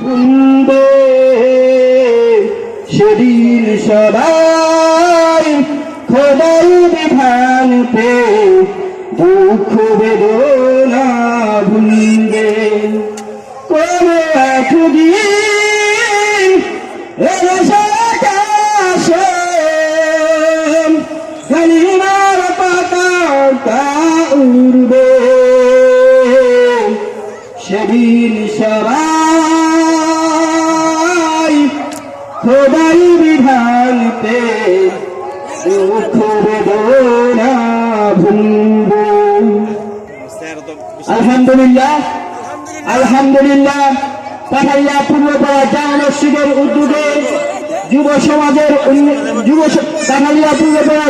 শুনবে সেদিন সবাই খোদার বিধান পে দুঃখ বেদনা ভুলবে কোন একদিন কালিমার পতাকা উড়বে সেদিন সবাই খোদার বিধান পে দুঃখ বেদনা ভুলবে। আলহামদুলিল্লাহ আলহামদুলিল্লাহ পাঠাইয়া পূর্বপাড়া জামে মসজিদের উদ্যোগে যুব সমাজের পাঠাইয়া পূর্বপাড়া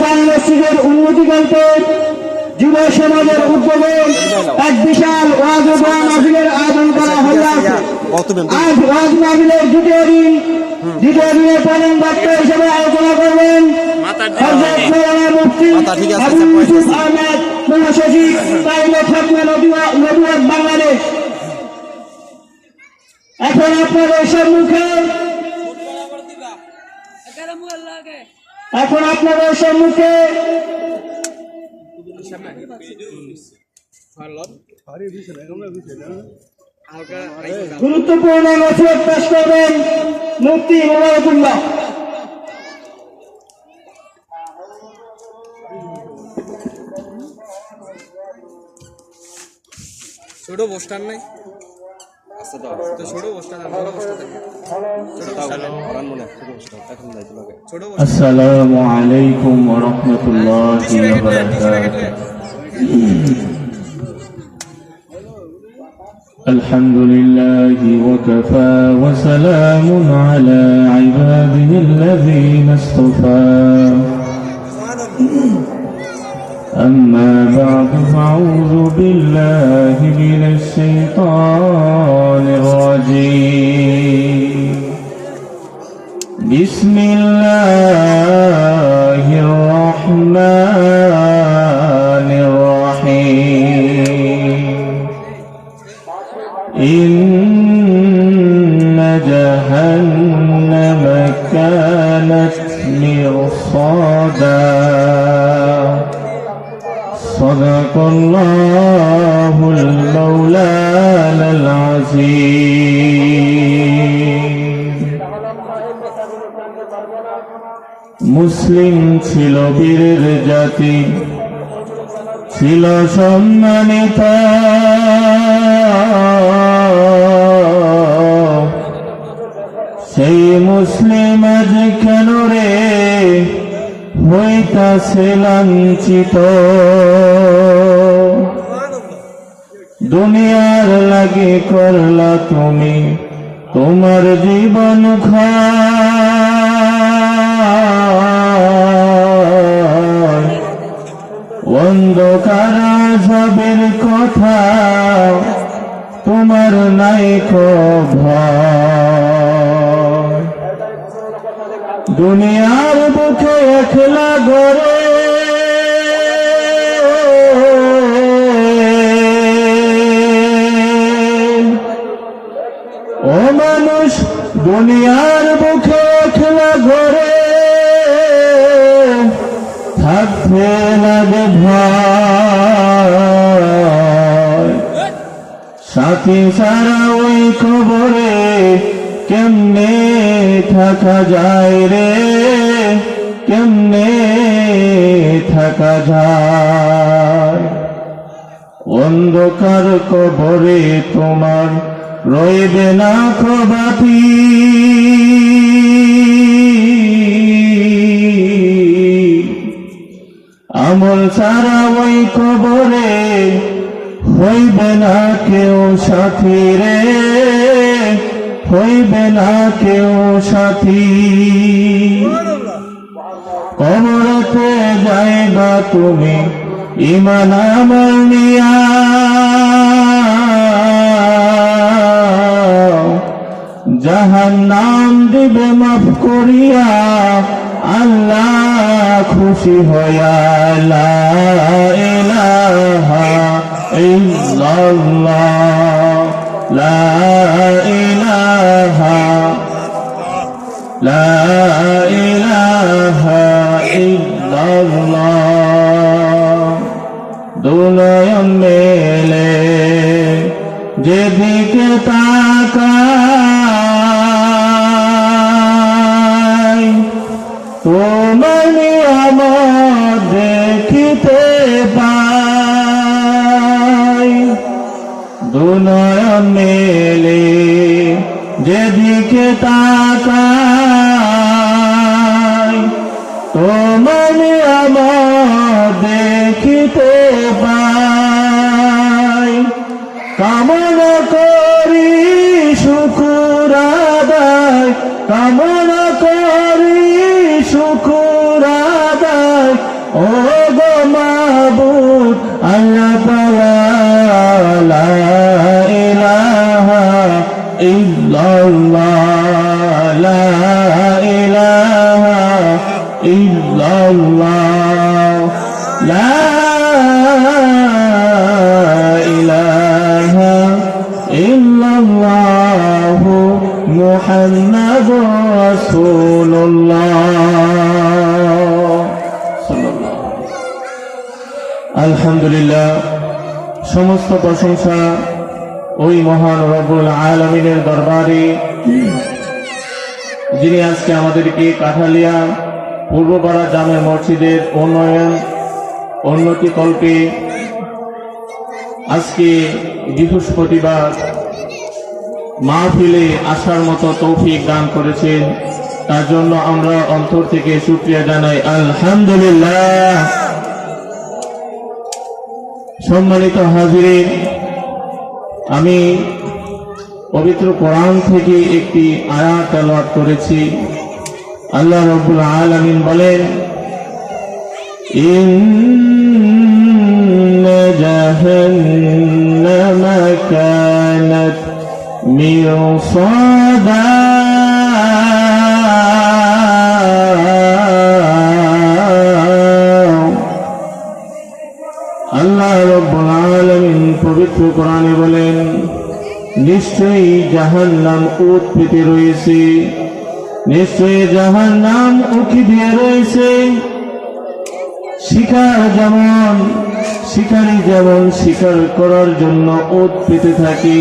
জামে মসজিদের উন্নতি করতে যুব সমাজের উদ্যোগে এক বিশাল ওয়াজ ও দোয়া মাহফিলের আয়োজন করা হয়েছে। আজ ওয়াজ মাহফিলের দ্বিতীয় দিনের প্রধান বক্তা হিসেবে আলোচনা করবেন হযরত মাওলানা মুফতি আবু ইউসুফ আহমেদ মহাসচিব প্রাইভেট ফাতমা নদীওয়াত বাংলাদেশ। এখন আপনাদের সম্মুখে গুরুত্বপূর্ণ নসিহত পেশ করবেন মুফতি মোবারকুল্লাহ। ছোট পোস্টার নাই আছে তো ছোট পোস্টার আসসালামু আলাইকুম ওয়া রাহমাতুল্লাহি ওয়া বারাকাতুহু। الحمد لله وكفى وسلام على عباده الذين اصطفى أما بعد فأعوذ بالله من الشيطان الرجيم بسم الله الرحمن الرحيم إن جهنم كانت مرصادا صدق الله المولانا العظيم মুসলিম ছিল বীরের জাতি ছিল সম্মানিত সেই মুসলিম আজ কেন রে হইতাছে লাঞ্ছিত দুনিয়ার লাগে করলা তুমি তোমার জীবন ক্ষয় অন্ধকার আযাবের কথা তোমার নাই ভয় দুনিয়ার বুকে একলা ঘরে ও মানুষ দুনিয়ার বুকে একলা ঘরে থাকতে লাগে ভয় সাথী সারা ওই খবরে কেমনে থাকা যায় রে কেমনে থাকা যায় অন্ধকার কবরে তোমার রইবে না খোবাতি আমল সারা ওই কবরে হইবে না কেউ সাথী রে হইবে না কেউ সাথী কবরতে যাইবা তুমি ঈমান আমল নিয়া জাহান্নাম দিবে মাফ করিয়া আল্লাহ খুশি হইয়া লা ইলাহা ইল্লাল্লাহ লা ইলাহা লা ইলাহা ইল্লাল্লাহ। দুনয়ন মেলে যেদিকে তাকাই তোমার নিয়ামত দেখিতে পাই। দুনয়ন মেলে যেদিকে তাকাই তোমার নিয়ামত দেখিতে পাই। কামনা করি শুকুর আদায়, কামনা করি শুকুর আদায়, ও গো মাবুদ আল্লাহ তাআলা। লা ইলাহা ইল্লাল্লাহ, লা ইলাহা ইল্লাল্লাহ, লা ইলাহা ইল্লাল্লাহ মুহাম্মাদুর রাসূলুল্লাহ। আলহামদুলিল্লাহ, সমস্ত প্রশংসা ওই মহান রব্বুল আলামিনের দরবারে, যিনি আজকে আমাদেরকে কাঠালিয়া পূর্বপাড়া জামে মসজিদের উন্নতি কল্পে আজকে বৃহস্পতিবার মাহফিলে আসার মতো তৌফিক দান করেছেন। তার জন্য আমরা অন্তর থেকে শুকরিয়া জানাই আলহামদুলিল্লাহ। সম্মানিত হাজিরিন, আমি পবিত্র কোরআন থেকে একটি আয়াত তেলাওয়াত করেছি। আল্লাহ রাব্বুল আলামিন বলেন, ইন্না জাহান্নামা কানাত মিরসাদা। আল্লাহ রাব্বুল আলামিন পবিত্র কোরআনে বলেন, নিশ্চয়ই জাহান্নাম উট পেতে রয়েছে, নিশ্চয়ই জাহান্নাম উকি দিয়ে রয়েছে। শিকারী যেমন শিকার করার জন্য উট পেতে থাকে,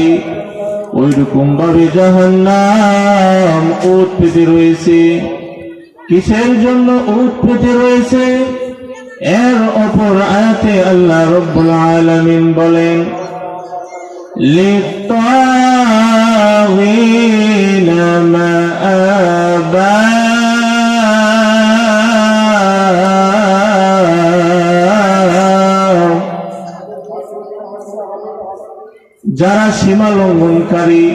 ওই রকম ভাবে জাহান্নাম উট পেতে রয়েছে। কিসের জন্য উট পেতে রয়েছে? এর অপর আয়াতে আল্লাহ রাব্বুল আলামিন বলেন, লিত্তাগিনা মাআবা। যারা সীমা লঙ্ঘনকারী,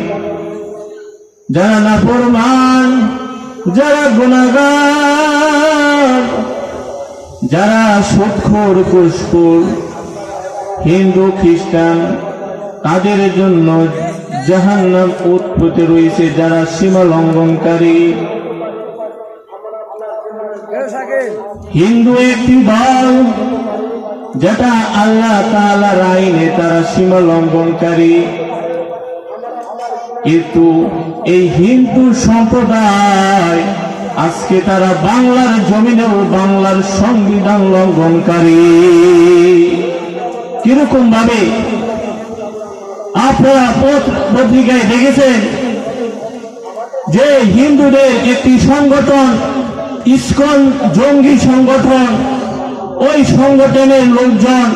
যারা নাফরমান, যারা গুনাহগার, যারা সুদখোর, ঘুষখোর, হিন্দু খ্রিস্টান, তাদের জন্য জাহান্নাম উৎপত্তি রয়েছে। যারা সীমা লঙ্ঘনকারী, হিন্দু একটি দল যেটা আল্লাহ তাআলার আইনে তারা সীমা লঙ্ঘনকারী, কিন্তু এই হিন্দু সম্প্রদায় আজকে তারা বাংলার জমিনেও বাংলার সংবিধান লঙ্ঘনকারী। কিরকম ভাবে? আপনারা পত্রিকায় দেখেছেন যে হিন্দুদের একটি সংগঠন ইসকন জঙ্গি সংগঠন, ওই সংগঠনের লোকজন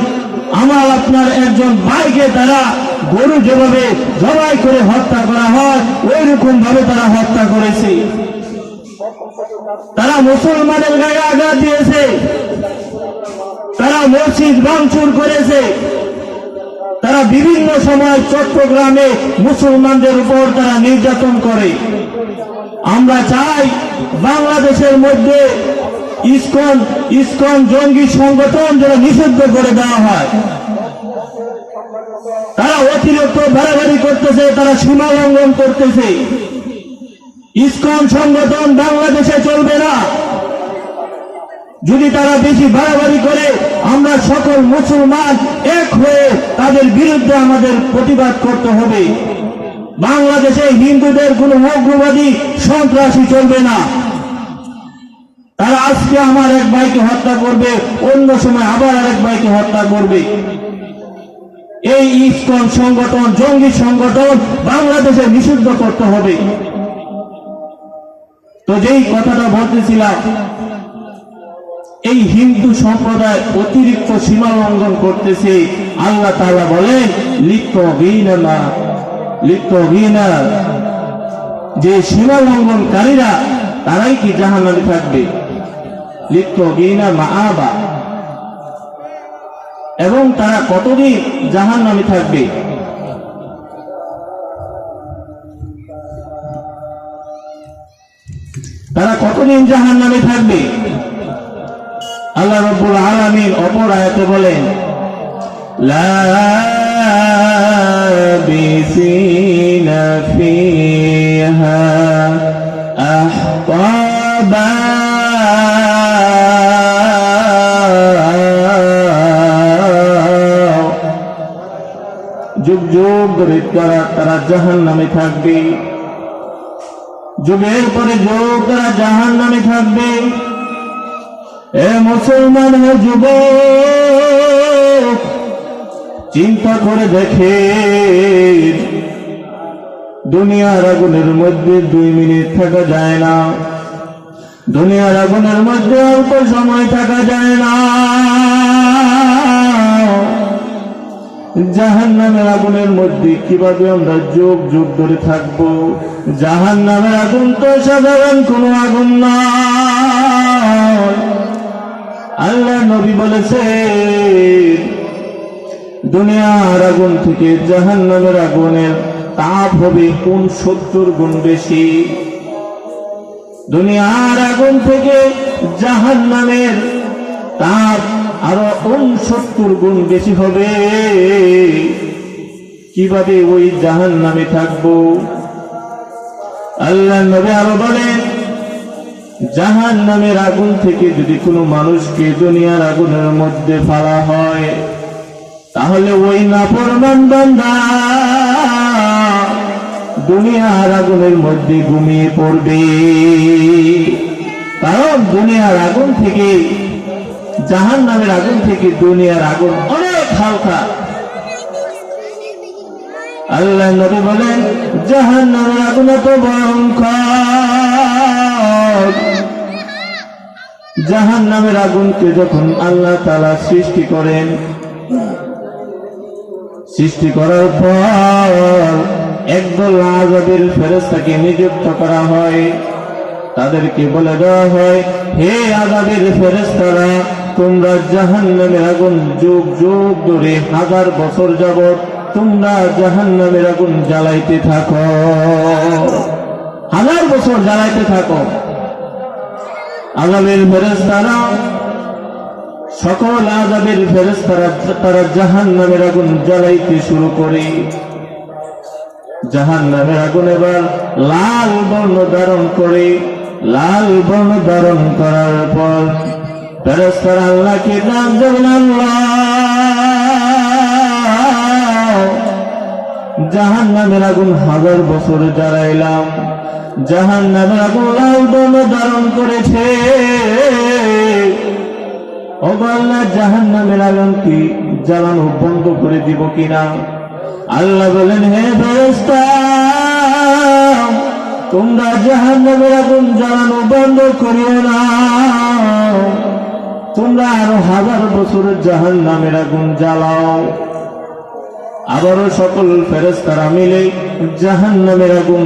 আমার আপনার একজন ভাইকে তারা গরু যেভাবে জবাই করে হত্যা করা হয় ওই রকম ভাবে তারা হত্যা করেছে। তারা মুসলমানের গায়ে আঘাত দিয়েছে, তারা মসজিদ ভাঙচুর করেছে, তারা বিভিন্ন সময় চট্টগ্রামে মুসলমানদের উপর তারা নির্যাতন করে। আমরা চাই বাংলাদেশের মধ্যে ইসকন জঙ্গি সংগঠন যেন নিষিদ্ধ করে দেওয়া হয়। তারা অতিরিক্ত বাড়াবাড়ি করতেছে, তারা সীমা লঙ্ঘন করতেছে। ইসকন সংগঠন বাংলাদেশে চলবে না। যদি তারা বেশি বাড়াবাড়ি করে আমরা সকল মুসলমান এক হয়ে তাদের বিরুদ্ধে আমাদের প্রতিবাদ করতে হবে। বাংলাদেশে হিন্দুদের কোনো উগ্রবাদী সন্ত্রাসী চলবে না। তারা আজকে আমার এক ভাইকে হত্যা করবে, অন্য সময় আবার আরেক ভাইকে হত্যা করবে। এই ইসকন সংগঠন, জঙ্গি সংগঠন বাংলাদেশে নিষিদ্ধ করতে হবে। তো যেই কথাটা বলতেছিলাম, এই হিন্দু সম্প্রদায় অতিরিক্ত সীমা লঙ্ঘন করতেছে। আল্লাহ তাআলা বলেন লিপ্তহীনা, যে সীমা লঙ্ঘনকারীরা তারাই কি জাহান্নামে থাকবে। লিপ্তহীনা মাআবা, এবং তারা কতদিন জাহান্নামে থাকবে। তারা কতদিন জাহান্নামে থাকবে। আল্লাহ রাব্বুল আলামিন অপর আয়াতে বলেন লাবিসিনা ফিহা আহকাবা, যুগ যুগ ধরে তারা জাহান্নামে থাকবে। যুগের পরে যুগ তারা জাহান্নামে থাকবে। এ মুসলমান হে যুবক, চিন্তা করে দেখে, দুনিয়ার আগুনের মধ্যে 2 মিনিট থাকা যায় না। দুনিয়ার আগুনের মধ্যে অল্প সময় থাকা যায় না। জাহান্নামের আগুনের মধ্যে কিভাবে আমরা যুগ যুগ ধরে থাকবো। জাহান্নামের আগুন তো সাধারণ কোনো আগুন নয়। আল্লাহ নবী বলেছে দুনিয়ার আগুন থেকে জাহান্নামের আগুনের তাপ হবে 69 গুণ বেশি। দুনিয়ার আগুন থেকে জাহান্নামের তাপ আরো 69 গুণ বেশি হবে। কিভাবে ওই জাহান্নামে থাকবো। আল্লাহ নবী আরো বলেন জাহান্নামের আগুন থেকে যদি কোনো মানুষকে দুনিয়ার আগুনের মধ্যে ফেলা হয়, তাহলে ওই নাফরমান বান্দা দুনিয়ার আগুনের মধ্যে ঘুমিয়ে পড়বে। কারণ দুনিয়ার আগুন থেকে, জাহান্নামের আগুন থেকে দুনিয়ার আগুন অনেক হালকা। আল্লাহ নবী বলেন জাহান্নামের আগুন এত ভয়ঙ্কর। জাহান্নামের আগুনকে যখন আল্লাহ তাআলা সৃষ্টি করেন, সৃষ্টি করার পর একদল আযাবের ফেরেশতাকে নিযুক্ত করা হয়। তাদেরকে বলে দেওয়া হয়, হে আযাবের ফেরেশতারা, তোমরা জাহান্নামের আগুন যুগ যুগ ধরে 1000 বছর যাবত তোমরা জাহান্নামের আগুন জ্বালাইতে থাকো। 1000 বছর জ্বালাইতে থাকো। আযাবের ফেরেশতারা, সকল আযাবের ফেরেশতারা তারা জাহান্নামের আগুন জ্বালাইতে শুরু করে। জাহান্নামের আগুন এবার লাল বর্ণ ধারণ করে। লাল বর্ণ ধারণ করার পর ফেরেশতারা আল্লাহকে ডাক দেবেন, আল্লাহ, জাহান্নামের আগুন 1000 বছর জ্বালাইলাম, জাহান্নামের আগুন লাল বর্ণ ধারণ করেছে। ও আল্লাহ, জাহান্নামের আগুন কি জ্বালানো বন্ধ করে দিব কিনা? আল্লাহ বলেন, হে ফেরেশতা, তোমরা জাহান্নামের আগুন জ্বালানো বন্ধ করিও না। তোমরা আরো 1000 বছর জাহান্নামের আগুন জ্বালাও। আবারও সকল ফেরেশতারা মিলে জাহান্নামের আগুন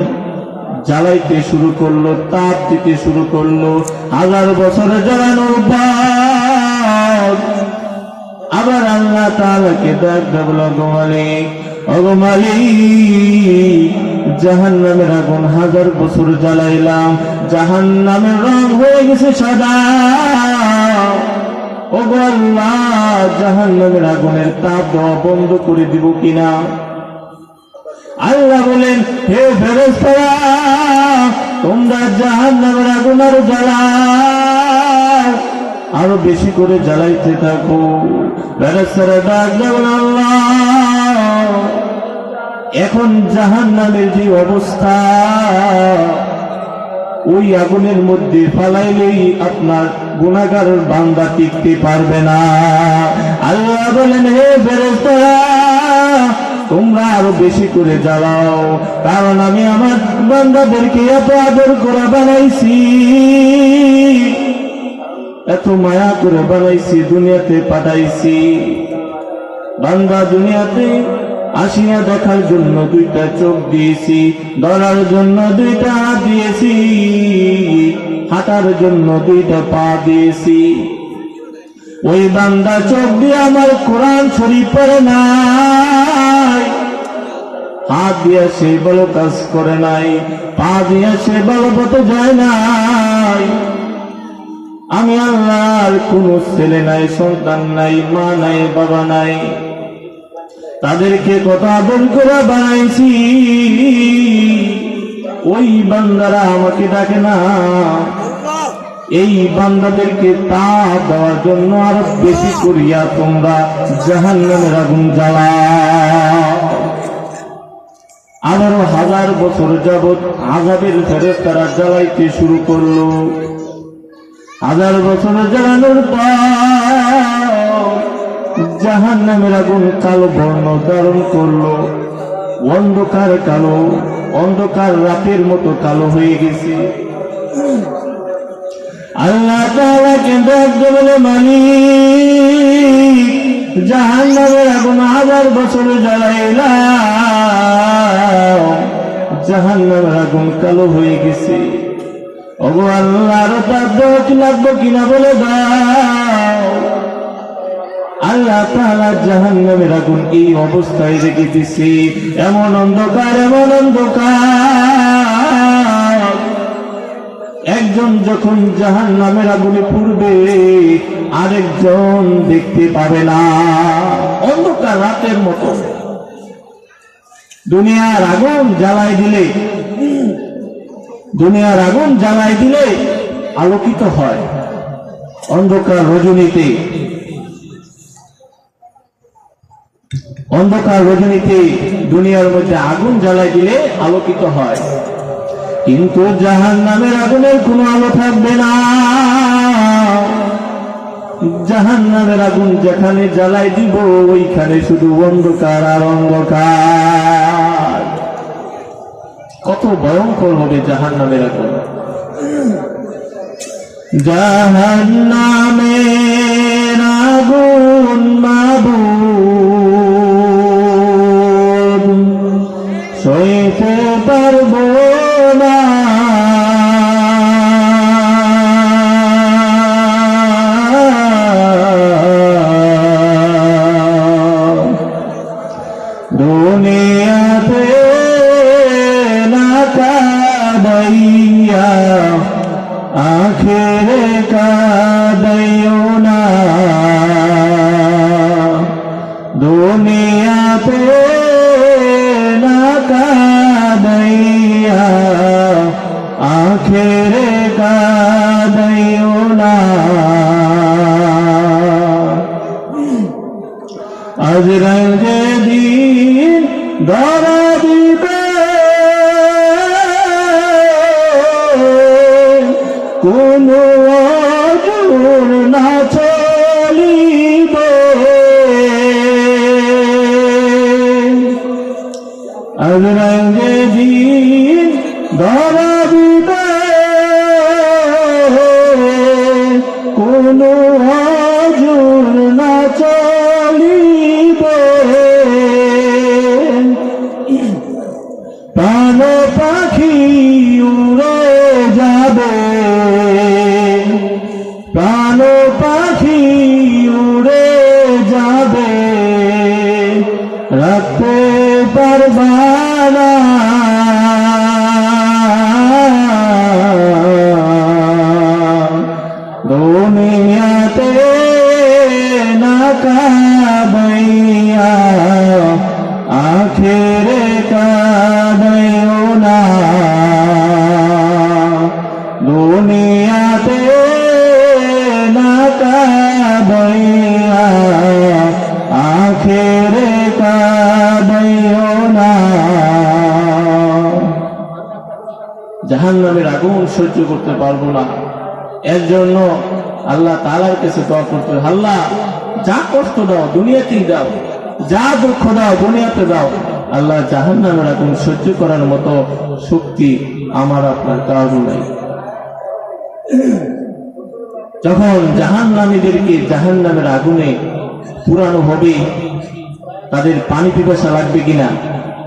জ্বালাইতে শুরু করলো, তাপ দিতে শুরু করলো। 1000 বছর জ্বালানোর পর আবার আল্লাহ তাআলাকে ডাক দেবল, গো মালিক, ওগো মালিক, জাহান্নামের আগুন 1000 বছর জ্বালাইলাম, জাহান্নামের রং হয়ে গেছে সাদা। ওগো আল্লাহ, জাহান্নামের আগুনের তাপ দেওয়া বন্ধ করে দিব কিনা? আল্লাহ বলেন, হে ফেরেশতারা, তোমরা জাহান্নামের আগুন আরো জ্বালাও, আরো বেশি করে জ্বালাইতে থাকো। ফেরেশতারা ডাক দেবেন, আল্লাহ, এখন জাহান্নামের যে অবস্থা, ওই আগুনের মধ্যে ফালাইলেই আপনার গুনাহগার বান্দা টিকতে পারবে না। আল্লাহ বলেন, হে ফেরেশতারা, তোমরা আরো বেশি করে জ্বালাও, কারণ আমি আমার বান্দাদেরকে এত আদর করে বানাইছি, এত মায়া করে বানাইছি, দুনিয়াতে পাঠাইছি। বান্দা দুনিয়াতে আসিয়া দেখার জন্য দুইটা চোখ দিয়েছি, ধরার জন্য দুইটা হাত দিয়েছি, হাঁটার জন্য দুইটা পা দিয়েছি। ওই বান্দা চোখ দিয়ে আমার কোরআন শরীফ পড়ে নাই, হাত দিয়ে সে ভালো কাজ করে নাই, পা দিয়ে সে ভালো পথে যায় নাই। আমি আল্লাহর কোন ছেলে নাই, সন্তান নাই, মা নাই, বাবা নাই, তাদেরকে কত আদর করে বানাইছি। ওই বান্দারা আমাকে ডাকে না, এই বান্দাদেরকে তাপ দেওয়ার জন্য আরো বেশি করিয়া তোমরা জাহান্নামের আগুন জ্বালাও। আবারও 1000 বছর যাবৎ আযাবের ফেরেশতারা জ্বালাইতে শুরু করলো। 1000 বছর জ্বালানোর পর জাহান্নামের আগুন কালো বর্ণ ধারণ করলো, অন্ধকার কালো, অন্ধকার রাতের মতো কালো হয়ে গেছে। আল্লাহ তাআলা কেঁদে একদম বলে, মালিক, জাহান্নামের আগুন 1000 বছর জ্বালাইলাম, জাহান্নামের আগুন কালো হয়ে গেছে। ওগো আল্লাহ, আরো তার দোষ লাগবে কিনা বলে দাও। আল্লাহ তাআলা জাহান্নামের আগুন এই অবস্থায় রেখে দিছে। এমন অন্ধকার, এমন অন্ধকার, একজন যখন জাহান্নামের আগুনে পুড়বে আরেকজন দেখতে পাবে না, অন্ধকার রাতের মতো। দুনিয়ার আগুন জ্বালাই দিলে, দুনিয়ার আগুন জ্বালাই দিলে আলোকিত হয়, অন্ধকার রজনীতে, অন্ধকার রজনীতে দুনিয়ার মধ্যে আগুন জ্বালাই দিলে আলোকিত হয়। কিন্তু জাহান্নামের আগুনের কোনো আলো থাকবে না। জাহান্নামের আগুন যেখানে জ্বালাই দিব ওইখানে শুধু অন্ধকার আর অন্ধকার। কত ভয়ঙ্কর হবে জাহান্নামের আগুন। জাহান্নামের আগুন মাবুদ সইতে পারবো না, দুনিয়াতে না কাঁদাইয়া আখেরে কাঁদাইও না, দুনিয়াতে না কাঁদাইয়া আখেরে কাঁদাইও না। আজরাইল যেদিন ধরা দিবে কোনো অজুর না চলিবে, আজরাইল যেদিন ধরা দিবে কোনো অজুর না চলিবে, প্রাণ পাখি উড়ে যাবে, প্রাণ পাখি উড়ে যাবে, রাখতে পারবা না, দুনিয়াতে না কাঁদাইয়া আখেরে কাঁদাইও না। জাহান্নামের আগুন সহ্য করতে পারবো না। এর জন্য আল্লাহ তাআলার কাছে দোয়া করতে হবে, আল্লাহ যা কষ্ট দাও দুনিয়াতেই দাও, যা দুঃখ দাও দুনিয়াতে দাও, আল্লাহ জাহান্নামের আগুন সহ্য করার মতো শক্তি আমার আপনার কারো নাই। যখন জাহান্নামীদেরকে জাহান্নামের আগুনে পুরানো হবে, তাদের পানি পিপাসা লাগবে কিনা,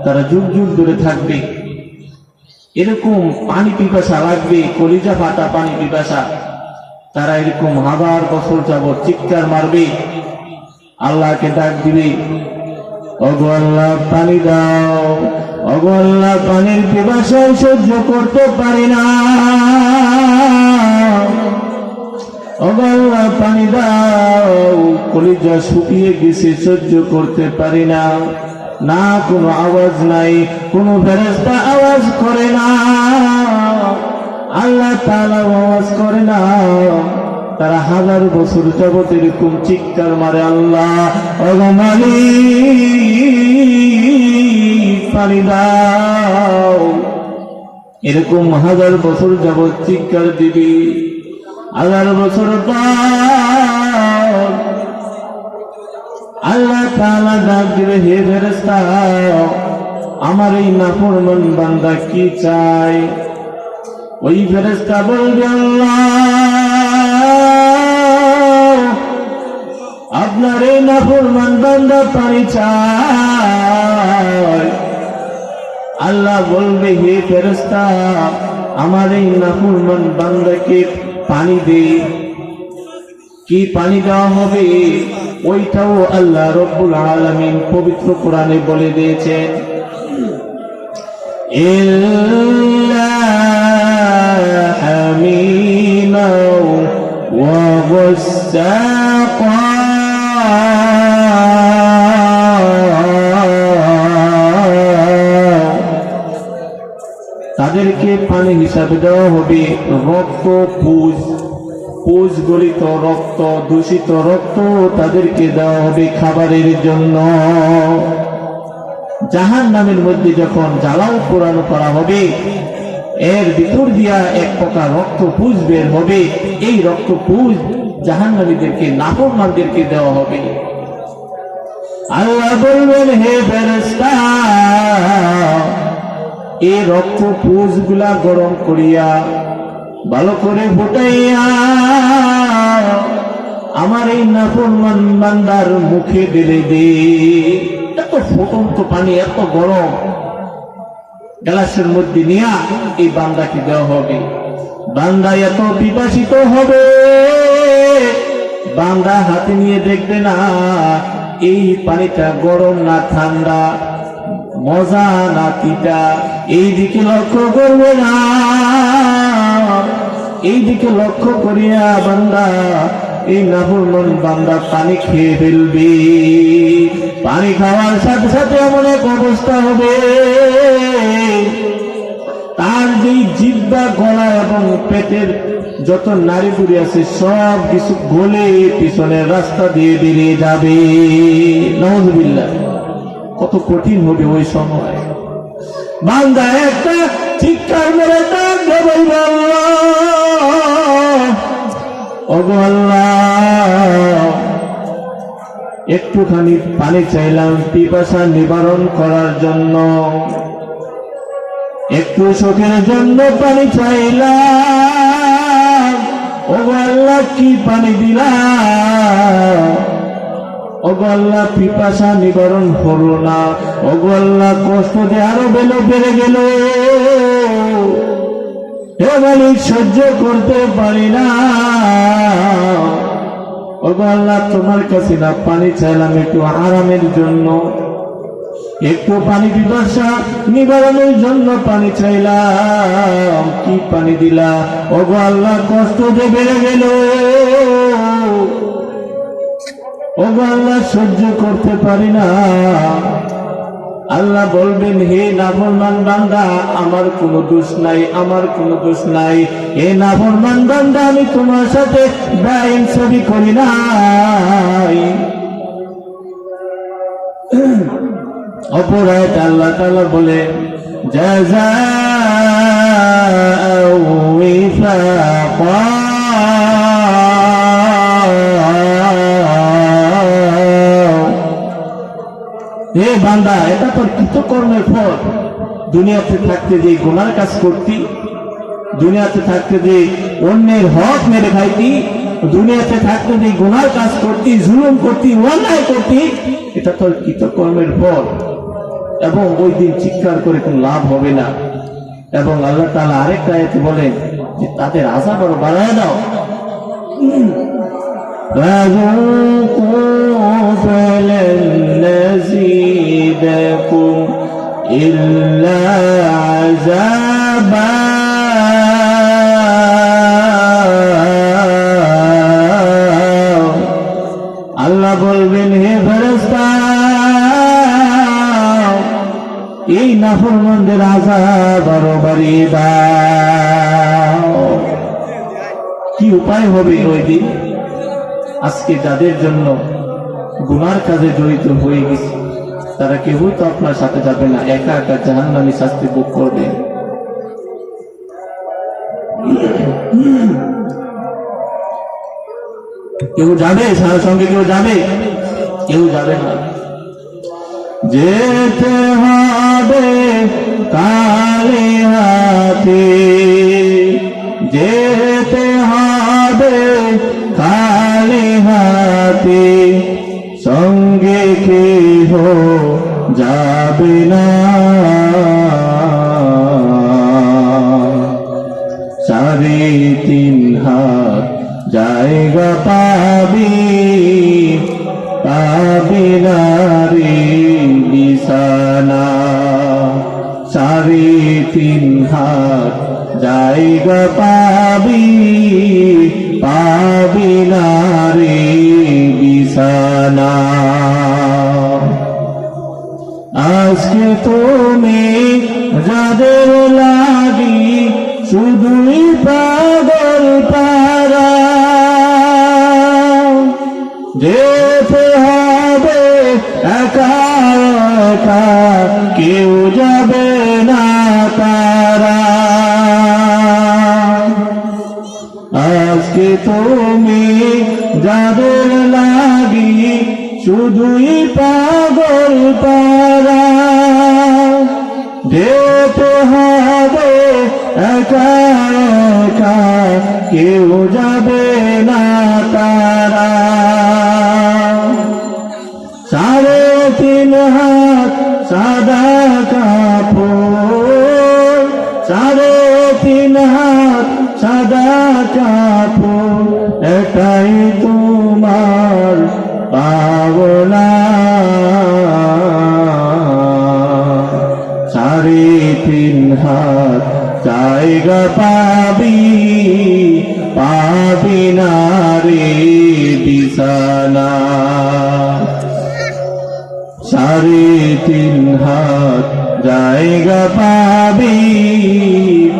তারা যুগ যুগ ধরে থাকবে এরকম পানি পিপাসা লাগবে, কলিজা ফাটা পানি পিপাসা, তারা এরকম হাজার বছর যাবত চিৎকার মারবে, আল্লাহকে ডাক দিবে, ওগো আল্লাহ পানি দাও, ওগো আল্লাহ পানির পিপাসা সহ্য করতে পারি না, ওগো আল্লাহ পানি দাও, কলিজা শুকিয়ে গেছে সহ্য করতে পারি না। না কোনো আওয়াজ নাই, কোনো ফেরেশতা আওয়াজ করে না, আল্লাহ তাআলা আওয়াজ করে না, তারা হাজার বছর যাবত এরকম চিৎকার মারে, আল্লাহ ওগো মালিক পানি দাও, এরকম হাজার বছর যাবত চিৎকার দিবি। হাজার বছর পর আল্লাহ তাআলা ডাক দিবে, হে ফেরেশতা আমার এই নাফরমান বান্দা কি চায়? ওই ফেরেশতা বলবে, আল্লাহ আপনার এই নাফরমান বান্দা পানি চায়। আল্লাহ বলবে, হে ফেরেশতা আমার এই নাফরমান বান্দাকে পানি দে। কি পানি দেওয়া হবে ওইটাও আল্লাহ রব্বুল আলামিন পবিত্র কোরআনে বলে দিয়েছেন, ইল্লা হামিমা ওয়া গাসসাকা, তাদেরকে পানি হিসাবে দেওয়া হবে রক্ত পুজ, পুজ গলিত রক্ত, দূষিত রক্ত তাদেরকে দেওয়া হবে খাবারের জন্য। জাহান্নামের মধ্যে যখন জ্বালাও পোড়ানো করা হবে, এর ভিতর দিয়া এক প্রকার রক্ত পুজ বের হবে, এই রক্ত পুজ জাহান্নামীদেরকে নাফরমানদেরকে দেওয়া হবে। আল্লাহ বলবেন, হে ফেরেশতা এই রক্ত পুজ গুলা গরম করিয়া ভালো করে ফুটাইয়া আমার এই নাফরমান বান্দার মুখে ঢেলে দে। এত ফুটন্ত পানি, এত গরম, গ্লাসের মধ্যে নিয়ে এই বান্দাকে দেওয়া হবে। বান্দা এত পিপাসিত হবে, বান্দা হাতে নিয়ে দেখবে না এই পানিটা গরম না ঠান্ডা, মজা না তিতা, এই দিকে লক্ষ্য করবে না। এই দিকে লক্ষ্য করিয়া বান্দা, এই নাফরমান বান্দা পানি খেয়ে ফেলবে। পানি খাওয়ার সাথে সাথে এমন এক অবস্থা হবে, তার যেই জিহ্বা, গলা এবং পেটের যত নাড়িভুড়ি আছে সব কিছু গলে পিছনের রাস্তা দিয়ে বেরিয়ে যাবে। নাউযুবিল্লাহ, কত কঠিন হবে ওই সময়। বান্দা একটা চিৎকার মেরে ডাক দেবে, ওগো আল্লাহ একটুখানি পানি চাইলাম পিপাসা নিবারণ করার জন্য, একটু সুখের জন্য পানি চাইলাম, ওগো আল্লাহ কি পানি দিলাম, ওগো আল্লাহ পিপাসা নিবারণ হলো না, ওগো আল্লাহ কষ্ট যে আরো বেড়ে গেল, হে মালিক সহ্য করতে পারি না, ওগো আল্লাহ তোমার কাছে না পানি চাইলাম একটু আরামের জন্য, একটু পানি পিপাসা নিবারণের জন্য পানি চাইলাম, কি পানি দিলা, ওগো আল্লাহ কষ্ট যে বেড়ে গেল, ওগো আল্লাহ সহ্য করতে পারি না। আল্লাহ বলবেন, হে নাফরমান বান্দা আমার কোনো দোষ নাই, আমার কোনো দোষ নাই, হে নাফরমান বান্দা আমি তোমার সাথে বেইনসাফি করি নাই। অপরাধ আল্লাহ তাআলা বলে, জাযাআন বান্দা, এটা তোর কৃতকর্মের ফল। দুনিয়াতে থাকতে যে গুনার কাজ করতি, দুনিয়াতে থাকতে যে অন্যের হক মেরে খাইতি, দুনিয়াতে থাকতে যে গুনার কাজ করতি, জুলুম করতি, অন্যায় করতি, এটা তোর কৃতকর্মের ফল। এবং ওই দিন চিৎকার করে কোনো লাভ হবে না। এবং আল্লাহ তাআলা আরেকটা আয়াতে বলেন যে তাদের আযাব আরো বাড়ায় দাও। فذوقوا فلن نزيدكم إلا عذابا আল্লাহ বলবেন, হে ফেরেশতা, এই নাফরমানদের আযাব আরো বাড়িয়ে দাও। কি উপায় হবে ওই দিন? আজকে যাদের জন্য গুনার কাজে জড়িত হয়ে গেছে, তারা কেউই তো আপনার সাথে যাবে না, একা একা জাহান্নামী শাস্তি ভোগ করবে। কেউ যাবে সঙ্গে? কেউ যাবে? কেউ যাবে না। যেতে হবে কালে হাতে, যেতে হবে কালে হাতে, সঙ্গে কেহ যাবে না। 3.5 হাত জায়গা পাবি, পাবি না রে বিছানা। 3.5 হাত জায়গা পাবি, পাবি না রে বিছানা। আজকে তুমি যাদের লাগি শুধুই পাগল পারা, যেতে হবে একা একা, কেউ যাবে না তারা। আজকে তুমি যাদের লাগি শুধুই পাগল পারা, যেতে হবে একা একা, কেউ যাবে না তারা। 3.5 হাত সাদা কাপড়, 3.5 হাত সাদা কাপড়, এটাই তোমার পাওনা। 3.5 হাত জায়গা পাবি, পাবি না রে বিছানা। 3.5 হাত জায়গা পাবি,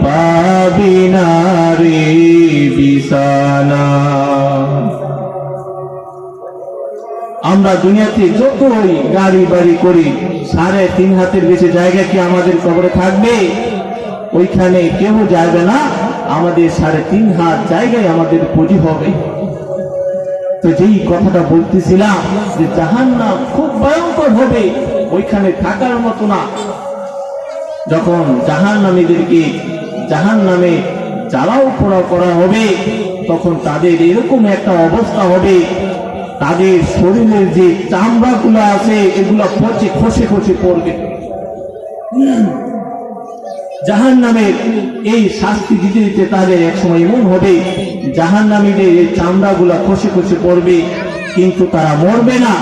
পাবি না রে বিছানা। আমরা দুনিয়াতে যতই গাড়ি বাড়ি করি, 3.5 হাতের বেশি জায়গা কি আমাদের কবরে থাকবে? ওইখানে কেউ যাবে না। আমাদের 3.5 হাত জায়গায় আমাদের পুঁজি হবে। তো যেই কথাটা বলতেছিলাম যে জাহান্নাম খুব ভয়ঙ্কর হবে, ওইখানে থাকার মতো না। যখন জাহান্নামীদেরকে জাহান্নামে জ্বালাও পোড়া করা হবে, তখন তাদের এরকম একটা অবস্থা হবে, তাদের শরীরের যে চামড়াগুলো আছে এগুলো পচে খসে খসে পড়বে। জাহান্নামের এই শাস্তি দিতে দিতে তাদের একসময় এমন হবে, জাহান্নামীদের এই চামড়াগুলো খসে খসে পড়বে, কিন্তু তারা মরবে না।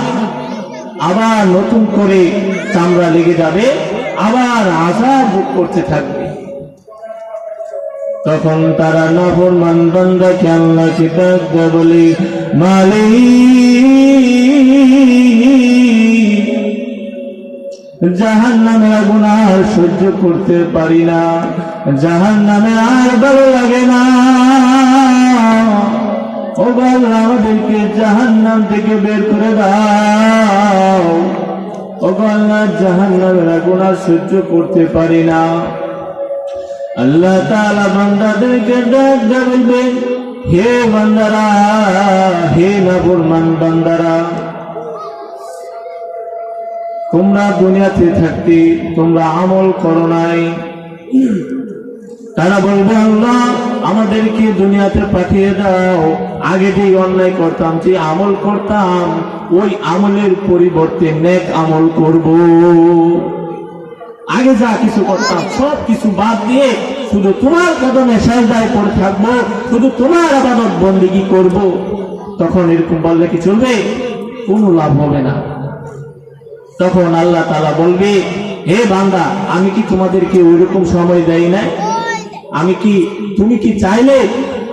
আবার নতুন করে চামড়া লেগে যাবে, আবার আযাব ভোগ করতে থাকবে। তখন তারা নাফরমান বান্দাকে আল্লাহকে ডাক দেয়, বলে, মালিক, জাহান্নামের আগুন আর সহ্য করতে পারি না, জাহান্নামে আর ভালো লাগে না। ও আল্লাহ, আমাদেরকে জাহান্নাম থেকে বের করে দাও। ও আল্লাহ, জাহান্নামের আগুন আর সহ্য করতে পারি না। আল্লাহ তাআলা বান্দাদেরকে ডাক দিয়ে বলবেন, হে বান্দারা, হে নাফরমান বান্দারা, তোমরা তোমরা দুনিয়াতে থাকতে তোমরা আমল করো নাই। তারা বলবে আল্লাহ আমাদেরকে দুনিয়াতে পাঠিয়ে দাও, আগে যে অন্যায় করতাম যে আমল করতাম ওই আমলের পরিবর্তে নেক আমল করব। আগে যা কিছু করতাম সব কিছু বাদ দিয়ে শুধু তোমার কদমে সাজদায় পড়ে থাকবো, শুধু তোমার ইবাদত বন্দেগী করব। তখন এরকম বললে কি চলবে? কোনো লাভ হবে না। তখন আল্লাহ তাআলা বলবে, হে বান্দা আমি কি তোমাদেরকে ওইরকম সময় দেই নাই? তুমি কি চাইলে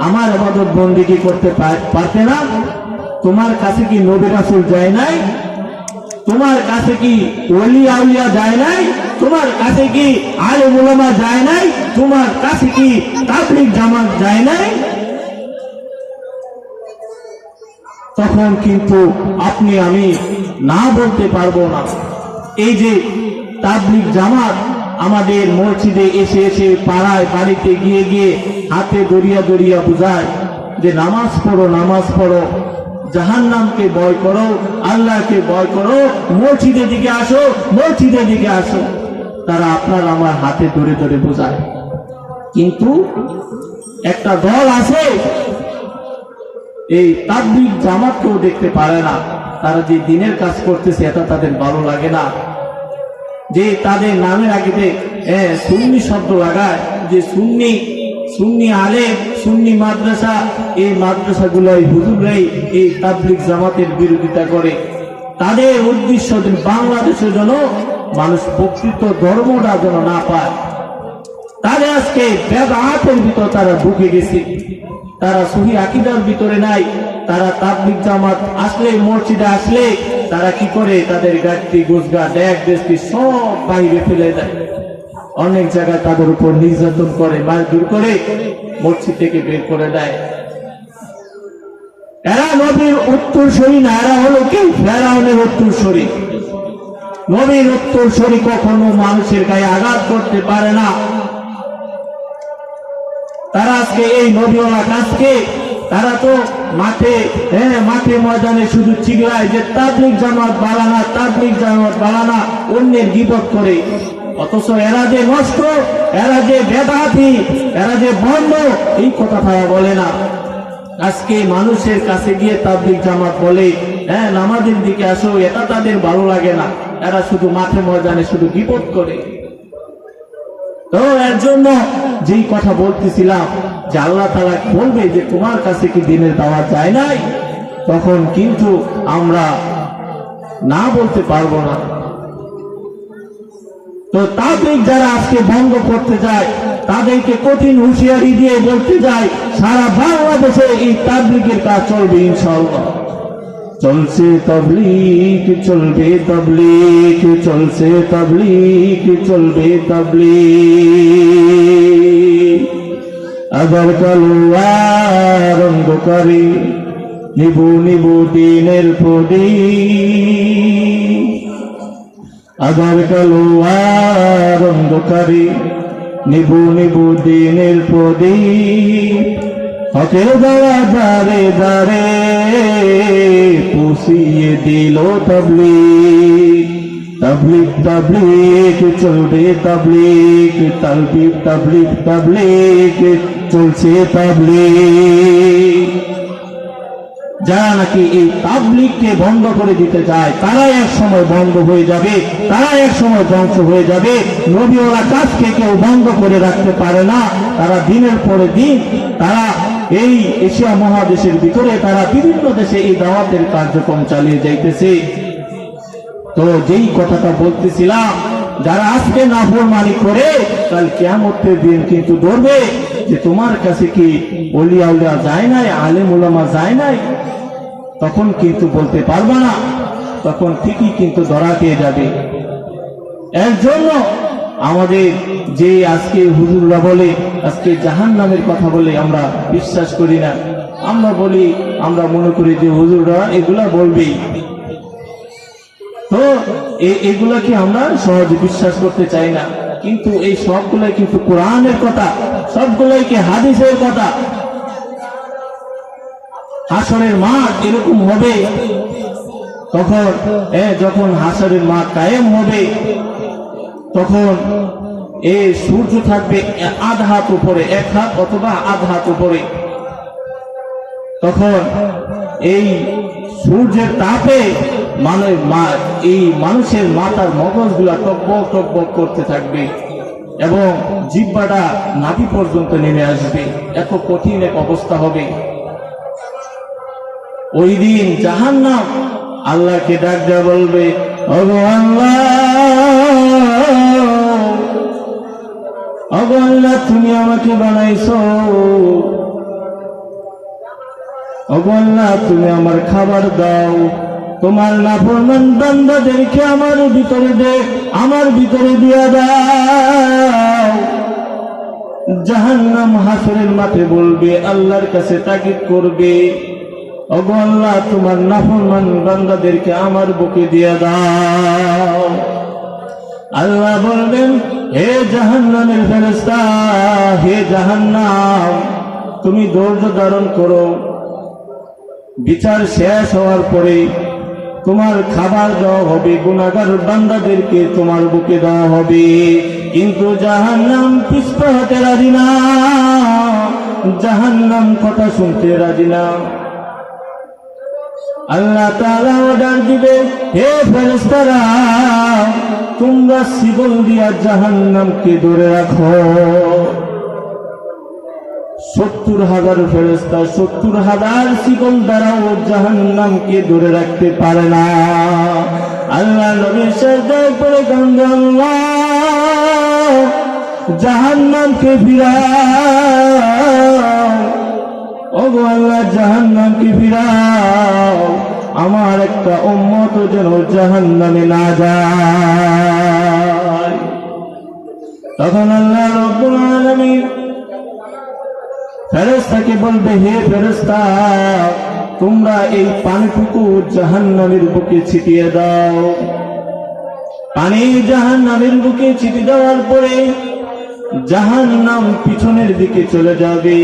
আমার ইবাদত বন্দেগী করতে পারতে না? তোমার কাছে কি নবী রাসূল যায় নাই? তোমার কাছে কি ওলি আউলিয়া যায় নাই? তোমার কাছে কি আলেম উলামা যায় নাই? তোমার কাছে কি তাবলীগ জামাত যায় নাই? তখন কিন্তু আপনি আমি না বলতে পারবো না। এই যে তাবলীগ জামাত আমাদের মসজিদে এসে এসে পাড়ায় বাড়িতে গিয়ে গিয়ে হাতে দরিয়া দরিয়া বুঝায় যে নামাজ পড়ো, নামাজ পড়ো, জাহান্নামকে ভয় করো, আল্লাহকে ভয় করো, মসজিদের দিকে আসো, মসজিদের দিকে আসো। তারা আপনার আমার হাতে ধরে ধরে বোঝায়। কিন্তু একটা দল আছে এই তাবলীগ জামাতকেও দেখতে পারে না। তারা যে দিনের কাজ করতেছে এটা তাদের ভালো লাগে না। যে তাদের নামের আগে সুন্নি শব্দ লাগায়, যে সুন্নি আলেম, সুন্নি মাদ্রাসা, এই মাদ্রাসাগুলোই হুজুররাই এই তাবলীগ জামাতের বিরোধিতা করে। তাদের উদ্দেশ্য বাংলাদেশের জন্য মানুষ প্রকৃত ধর্মটা যেন না পায়। তাদের আজকে বেদাতের ভিতর তারা ঢুকে গেছে, তারা সহি আকীদার ভিতরে নাই। তারা তাবলীগ জামাত আসলে, মসজিদে আসলে তারা কি করে? তাদের গাড়ি গোছগা ড্যাগ দেশকে সব বাইরে ফেলে দেয়। অনেক জায়গায় তাদের উপর নির্যাতন করে, মারধর করে মসজিদ থেকে বের করে দেয়। এরা নবীর উত্তরসূরি না, এরা হলো কি ফেরাউনের উত্তরসূরি। নবীর উত্তরসূরি কখনো মানুষের গায়ে আঘাত করতে পারে না। তারা আজকে এই নবীওয়ালা কাজকে তারা তো মাঠে ময়দানে শুধু চিল্লায় যে তাবলীগ জামাত বালানা, তাবলীগ জামাত বালানা, অন্যের গীবত করে। অথচ এরা যে নষ্ট, এরা যে বেদাতি, এরা যে বন্ধ, এই কথা তারা বলে না। আজকে মানুষের কাছে গিয়ে তাবলীগ জামাত বলে নামাজের দিকে আসো, এটা তাদের ভালো লাগে না। এরা শুধু মাঠে ময়দানে শুধু গীবত করে। তো এর জন্য যেই কথা বলতেছিলাম যে আল্লাহ তাআলা বলবে যে তোমার কাছে কি দিনের দাওয়াত যায় নাই, তখন কিন্তু আমরা না বলতে পারবো না। তো তাবলীগ যারা আজকে বন্ধ করতে যায় তাদেরকে কঠিন হুঁশিয়ারি দিয়ে বলতে যায় সারা বাংলাদেশে এই তাবলীগের কাজ চলবে ইনশাআল্লাহ। চলছে তাবলীগ, চলবে তাবলীগ, চলছে তাবলীগ, চলবে তাবলীগ। আবার কালোয়ার অন্ধকারে নিবু নিবু দিনের প্রদীপ। আবার কালোয়ার অন্ধকারে নিবু নিবু দিনের প্রদীপ। হকের দ্বারা দাঁড়ে দাঁড়ে পুষিয়ে দিল তাবলীগ। তাবলীগ তাবলীগ চলবে তাবলীগ, তাবলীগ তাবলীগ তাবলীগ চলছে তাবলীগ। যারা নাকি এই তাবলীগকে বন্ধ করে দিতে চায় তারাই এক সময় বন্ধ হয়ে যাবে, তারাই এক সময় ধ্বংস হয়ে যাবে। নবীওয়ালা কাজকে কেউ বন্ধ করে রাখতে পারে না। তারা দিনের পরে দিন তারা এই এশিয়া মহাদেশের ভিতরে তারা বিভিন্ন দেশে এই দাওয়াতের কার্যক্রম চালিয়ে যাইতেছে। তো যেই কথাটা বলতেছিলাম, যারা আজকে নাফরমানি করে কাল কিয়ামতের দিন কিন্তু ধরবে যে তোমার কাছে কি ওলি আউলিয়া যায় নাই, আলেম উলামা যায় নাই, তখন কিন্তু বলতে পারবে না, তখন ঠিকই কিন্তু ধরা খেয়ে যাবে। এর জন্য আমাদের যে আজকে হুজুররা বলে আজকে জাহান্নামের কথা বলে আমরা বিশ্বাস করি না। আমরা বলি, আমরা মনে করি যে হুজুররা এগুলা বলবেই, তো এগুলাকে আমরা সহজে বিশ্বাস করতে চাই না। কিন্তু এই সবগুলাই কিন্তু কোরআনের কথা, সবগুলাই কি হাদিসের কথা। হাসরের মাঠ এরকম হবে, তখন যখন হাসরের মাঠ কায়েম হবে, তখন এই সূর্য থাকবে আধ হাত উপরে, 1 হাত অথবা আধ হাত উপরে। তখন এই সূর্যের তাপে এই মানুষের মাথার মগজগুলা টকবক টকবক করতে থাকবে এবং জিহ্বাটা নাভি পর্যন্ত নেমে আসবে। এত কঠিন এক অবস্থা হবে। ওই দিন জাহান্নাম আল্লাহকে ডাক দেয়া বলবে, ওগো আল্লাহ, তুমি আমাকে বানাইছো, ওগো আল্লাহ, তুমি আমার খাবার দাও, তোমার নাফরমান বান্দাদেরকে আমার ভিতরে দিয়া দাও। জাহান্নাম হাসরের মাঠে বলবে, আল্লাহর কাছে তাকিদ করবে, ওগো আল্লাহ, তোমার নাফরমান বান্দাদেরকে আমার বুকে দিয়া দাও। আল্লাহ বলবেন, হে জাহান্নামের ফেরেশতা, হে জাহান্নাম, তুমি ধৈর্য ধারণ করো, বিচার শেষ হওয়ার পরে তোমার খাবার দেওয়া হবে, গুনাহগার বান্দাদেরকে তোমার বুকে দেওয়া হবে। কিন্তু জাহান্নাম পিছপা হতে রাজি না, জাহান্নাম কথা শুনতে রাজি না। আল্লাহ তাআলা অর্ডার দিবে, হে ফেরেশতারা, তোমরা শিকল দিয়া জাহান্নামকে ধরে রাখো। 70,000 ফেরেশতা 70,000 শিকল দ্বারাও জাহান্নামকে ধরে রাখতে পারে না। আল্লাহ নবীর সাজদায় পড়ে কান্দে, আল্লাহ, জাহান্নামকে ফিরাও, ওগো আল্লাহ, জাহান্নামকে ফিরাও, আমার একটা উম্মত যেন জাহান্নামে না যায়। তখন আল্লাহ রাব্বুল আলামিন ফেরেশতাকে বলবে, হে ফেরেশতা, তোমরা এই পানিটুকু জাহান্নামের বুকে ছিটিয়ে দাও। পানি জাহান্নামের বুকে ছিটিয়ে দেওয়ার পরে জাহান্নাম পিছনের দিকে চলে যাবে।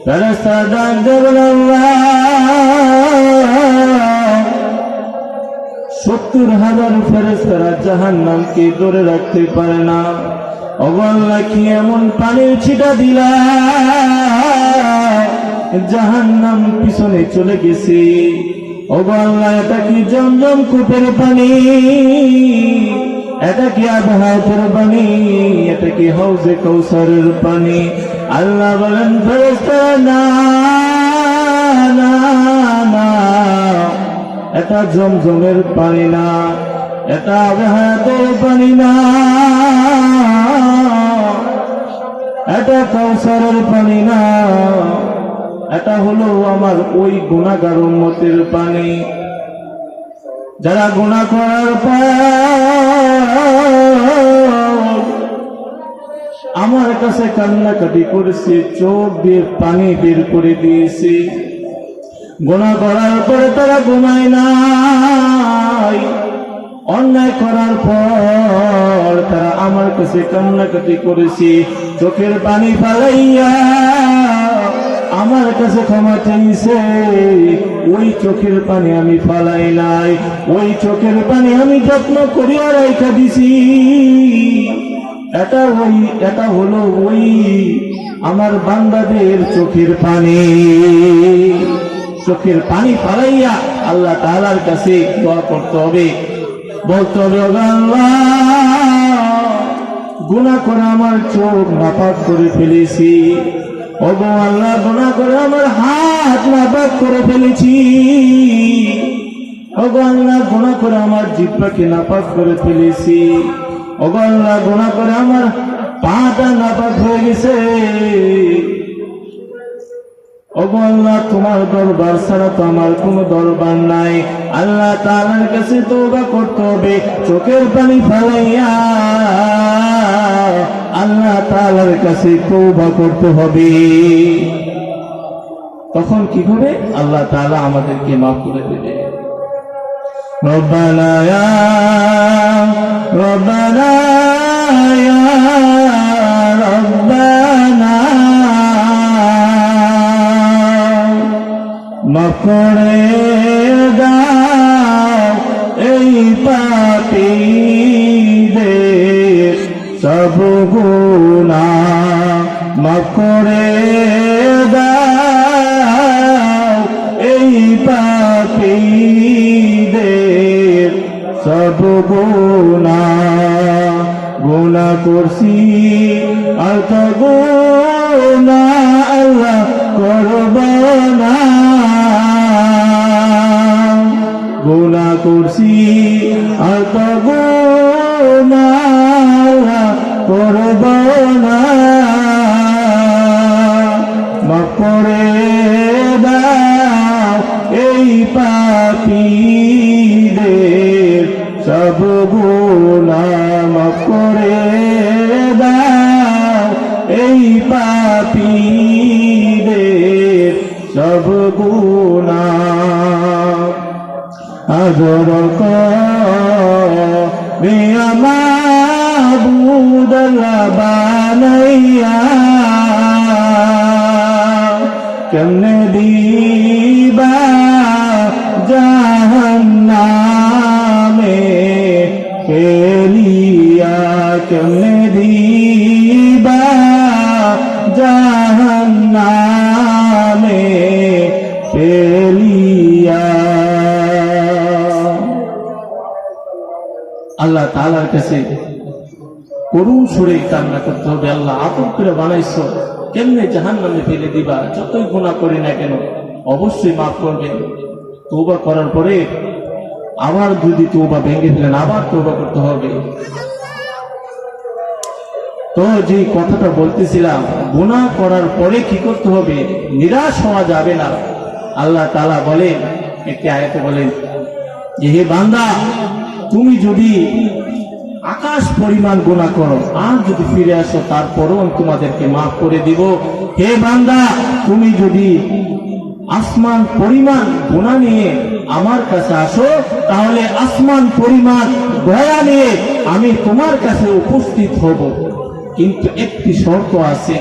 ফেরেশতা ডাক দেবেন, আল্লাহ, 70,000 ফেরেশতারা জাহান্নামকে ধরে রাখতে পারে না। ওগো আল্লাহ, কি এমন পানির ছিটা দিলা, জাহান্নাম পিছনে চলে গেছে। ওগো আল্লাহ, এটা কি জমজম কূপের পানি, এটা কি আবহাওয়ার পানি, এটা কি হাউজে কাউসারের পানি? আল্লাহ বলেন, ফেরেশতারা, না না না, এটা জমজমের পানি না, এটা আবহাওয়ার পানি না, এটা কাউসারের পানি না, এটা হলো আমার ওই গুনাহগার উম্মতের পানি, যারা গুনাহ করার পর আমার কাছে কান্নাকাটি করেছে, চোখ দিয়ে পানি বের করে দিয়েছে। গুনাহ করার পরে তারা ঘুমায় নাই, অন্যায় করার পর তারা আমার কাছে কান্নাকাটি করেছে, চোখের পানি ফালাইয়া আমার কাছে ক্ষমা চাইছে। ওই চোখের পানি আমি ফালাই নাই, ওই চোখের পানি আমি যত্ন করিয়া রাইখা দিছি। এটা হলো ওই আমার বান্দাদের চোখের পানি। চোখের পানি ফালাইয়া আল্লাহ তাআলার কাছে দোয়া করতে হবে, বলতে হবে, আল্লাহ, গুনাহ করে আমার চোখ নাপাক করে ফেলেছি, ওগো আল্লাহ, গুনাহ করে আমার হাত নাপাক করে ফেলেছি, ওগো আল্লাহ, গুনাহ করে আমার জিহ্বাকে নাপাক করে ফেলেছি, ওগো আল্লাহ, গুনাহ করে আমার পাটা নাপাক হয়ে গেছে। ওগো আল্লাহ, তোমার দরবার ছাড়া তো আমার কোনো দরবার নাই। আল্লাহ তাআলার কাছে তওবা করতে হবে, চোখের পানি ফেলাইয়া আল্লাহ তাআলার কাছে তওবা করতে হবে। তখন কি হবে? আল্লাহ তাআলা আমাদেরকে মাফ করে দেবে। রব্বানা ইয়া রব্বানা ইয়া রব্বানা, মাফ করে দাও গুনাহ মাফ করে দাও এই পাপীদের সব গুনাহ করছি আর তো গুনাহ আল্লাহ করব না গুনাহ করছি আর তো গুনাহ করব না মাফ করে দাও এই পাপীদের সব গুনাহ মাফ করে দাও এই পাপীদের সব গুনাহ আজর করে মাবুদ বানাইয়া কেমনে দিবা জাহান্নামে ফেলিয়া কেমনে দিবা জাহান্নামে ফেলিয়া আল্লাহ তাআলার কাছে করুণ সুরে কান্না করতে হবে আল্লাহ আপন করে বানাইছো কেমনে জাহান্নামে ফেলে দিবা যতই গুনাহ করি না কেন অবশ্যই মাফ করবেন তওবা করার পরে আবার যদি তওবা ভেঙে ফেলেন আবার তওবা করতে হবে তো যে কথাটা বলতেছিলাম গুনাহ করার পরে কি করতে হবে নিরাশ হওয়া যাবে না আল্লাহ তাআলা বলেন একটি আয়াতে বলেন যে হে বান্দা তুমি যদি আকাশ পরিমাণ গুনাহ করো আর যদি ফিরে আসো তারপরও আমি তোমাদেরকে মাফ করে দিব হে বান্দা তুমি যদি আসমান পরিমাণ গুনাহ নিয়ে আমার কাছে আসো তাহলে আসমান পরিমাণ দয়া নিয়ে আমি তোমার কাছে উপস্থিত হব কিন্তু একটি শর্ত আছে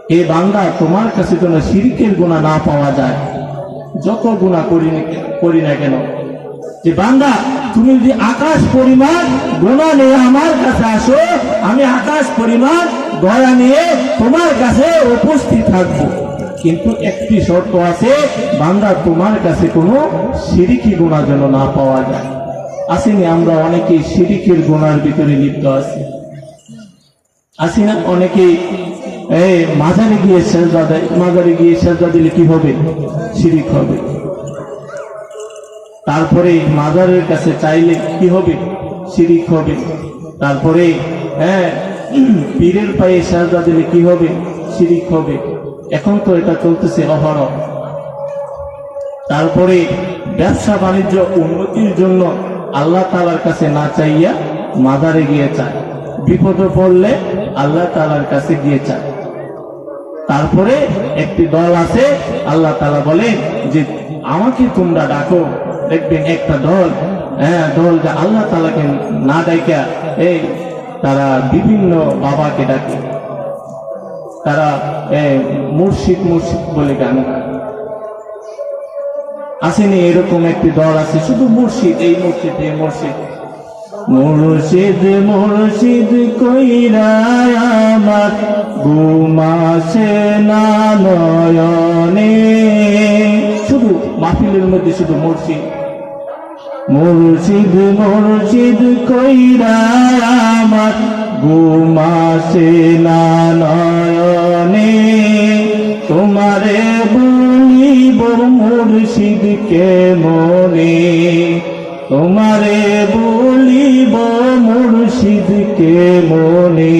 হে বান্দা তোমার কাছে যেন শিরকের গুনাহ না পাওয়া যায় যত গুনাহ করি না কেন যে বান্দা তুমি যদি আকাশ পরিমাণ গুনাহ নিয়ে আমার কাছে আসো আমি আকাশ পরিমাণ দয়া নিয়ে তোমার কাছে উপস্থিত থাকবো কিন্তু একটি শর্ত আছে বান্দা তোমার কাছে কোনো শিরকি গুনাহ যেন না পাওয়া যায় আসেনি আমরা অনেকেই শিরকের গুনার ভিতরে লিপ্ত আছি আসি না অনেকেই মাজারে গিয়ে সেজদা দেয় মাজারে গিয়ে সেজদা দিলে কি হবে শিরক হবে তারপরে মাজারের কাছে চাইলে কি হবে শিরক হবে তারপরে পীরের পায়ে সেজদা দিলে কি হবে শিরক হবে এখন তো এটা চলতেছে অহরহ তারপরে ব্যবসা বাণিজ্য উন্নতির জন্য আল্লাহ তাআলার কাছে না চাইয়া মাজারে গিয়ে চায় বিপদে পড়লে আল্লাহ তাআলার কাছে গিয়ে চায় তারপরে একটি দল আছে আল্লাহ তাআলা বলে যে আমাকে তোমরা ডাকো দেখবেন একটা দল দল যে আল্লাহ তাআলাকে না ডাইকা তারা বিভিন্ন বাবাকে ডাকে তারা মুর্শিদ মুর্শিদ বলে গান আসেনি এরকম একটি দল আছে শুধু মুর্শিদ এই মুর্শিদ এই মুর্শিদ মুর্শিদ মুর্শিদ কইরা আমার ঘুমাসে না নয়নে শুধু মাহফিলের মধ্যে শুধু মুর্শিদ মুর্শিদ মুর্শিদ কইরা আমার ঘুমাসে না নয়নে তোমারে বলিব মুর্শিদ কে মনে তোমারে বলিব মুর্শিদ কে মনে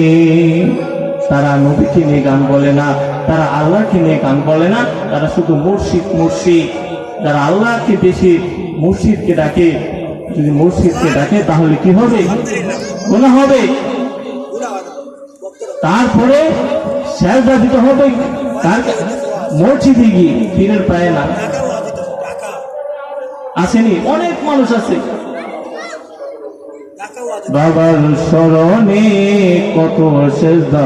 তারা নবীকে নিয়ে গান বলে না তারা আল্লাহকে নিয়ে গান বলে না তারা শুধু মুর্শিদ মুর্শিদ যারা আল্লাহকে বেশি মুর্শিদকে ডাকে যদি মুর্শিদকে ডাকে তাহলে কি হবে গুনাহ হবে তারপরে সেজদা দিতে হবে তার মসজিদে গিয়ে পীরের পায়ে না আসেনি অনেক মানুষ আছে বাবার স্মরণে কত সেজদা